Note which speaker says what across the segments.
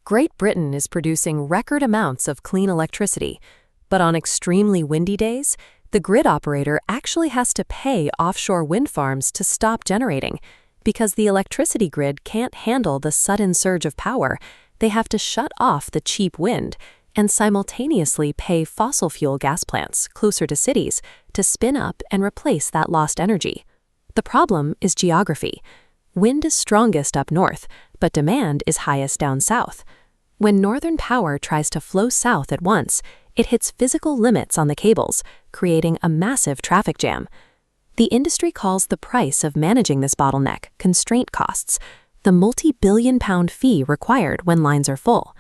Speaker 1: Great Britain is producing record amounts of clean electricity, but on extremely windy days, the grid operator actually has to pay offshore wind farms to stop generating. Because the electricity grid can't handle the sudden surge of power, they have to shut off the cheap wind and simultaneously pay fossil fuel gas plants closer to cities to spin up and replace that lost energy. The problem is geography. Wind is strongest up north, but demand is highest down south. When northern power tries to flow south at once, it hits physical limits on the cables, creating a massive traffic jam. The industry calls the price of managing this bottleneck constraint costs, the multi-billion-pound fee required when lines are full.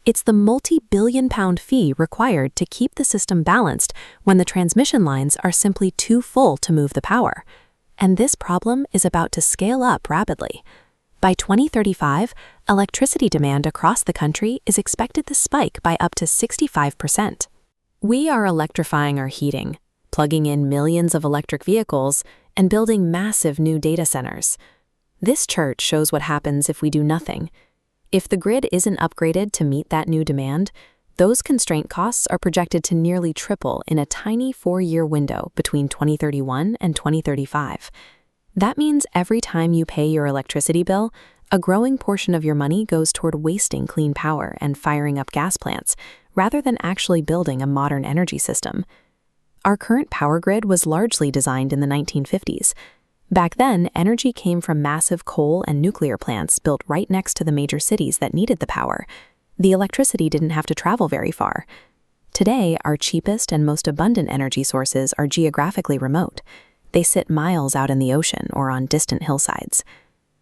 Speaker 1: It's the multi-billion-pound fee required to keep the system balanced when the transmission lines are simply too full to move the power. And this problem is about to scale up rapidly. By 2035, electricity demand across the country is expected to spike by up to 65%. We are electrifying our heating, plugging in millions of electric vehicles, and building massive new data centers. This chart shows what happens if we do nothing. If the grid isn't upgraded to meet that new demand, those constraint costs are projected to nearly triple in a tiny 4-year window between 2031 and 2035. That means every time you pay your electricity bill, a growing portion of your money goes toward wasting clean power and firing up gas plants, rather than actually building a modern energy system. Our current power grid was largely designed in the 1950s. Back then, energy came from massive coal and nuclear plants built right next to the major cities that needed the power. The electricity didn't have to travel very far. Today, our cheapest and most abundant energy sources are geographically remote. They sit miles out in the ocean or on distant hillsides.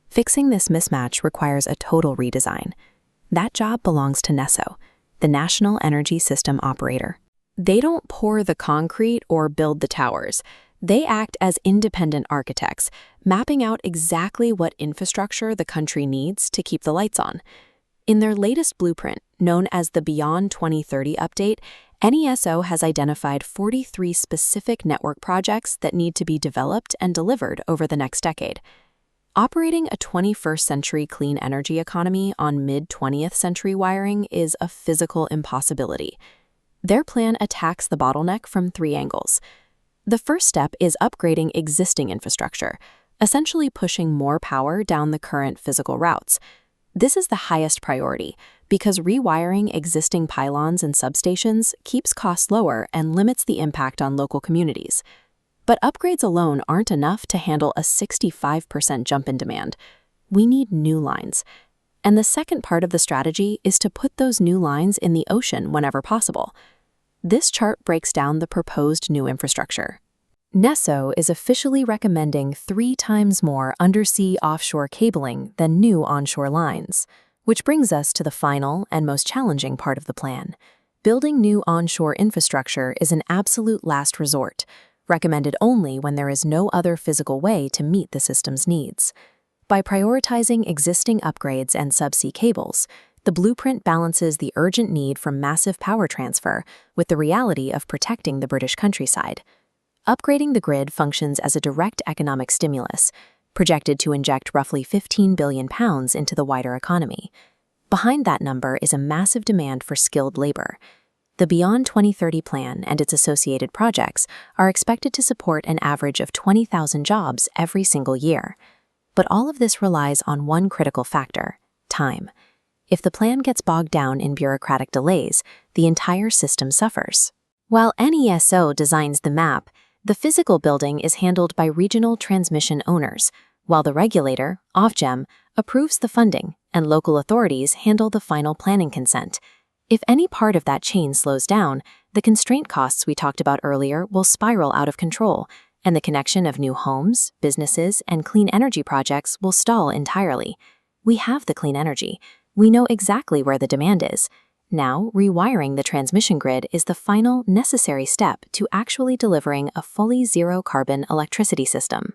Speaker 1: Fixing this mismatch requires a total redesign. That job belongs to NESO, the National Energy System Operator. They don't pour the concrete or build the towers. They act as independent architects, mapping out exactly what infrastructure the country needs to keep the lights on. In their latest blueprint, known as the Beyond 2030 update, NESO has identified 43 specific network projects that need to be developed and delivered over the next decade. Operating a 21st century clean energy economy on mid-20th century wiring is a physical impossibility. Their plan attacks the bottleneck from 3 angles. The first step is upgrading existing infrastructure, essentially pushing more power down the current physical routes. This is the highest priority because rewiring existing pylons and substations keeps costs lower and limits the impact on local communities. But upgrades alone aren't enough to handle a 65% jump in demand. We need new lines. And the second part of the strategy is to put those new lines in the ocean whenever possible. This chart breaks down the proposed new infrastructure. NESO is officially recommending 3 times more undersea offshore cabling than new onshore lines, which brings us to the final and most challenging part of the plan. Building new onshore infrastructure is an absolute last resort, recommended only when there is no other physical way to meet the system's needs. By prioritizing existing upgrades and subsea cables, the blueprint balances the urgent need for massive power transfer with the reality of protecting the British countryside. Upgrading the grid functions as a direct economic stimulus, projected to inject roughly £15 billion into the wider economy. Behind that number is a massive demand for skilled labor. The Beyond 2030 plan and its associated projects are expected to support an average of 20,000 jobs every single year. But all of this relies on one critical factor: time. If the plan gets bogged down in bureaucratic delays, the entire system suffers. While NESO designs the map, the physical building is handled by regional transmission owners, while the regulator, Ofgem, approves the funding and local authorities handle the final planning consent. If any part of that chain slows down, the constraint costs we talked about earlier will spiral out of control, and the connection of new homes, businesses, and clean energy projects will stall entirely. We have the clean energy. We know exactly where the demand is. Now, rewiring the transmission grid is the final necessary step to actually delivering a fully zero-carbon electricity system.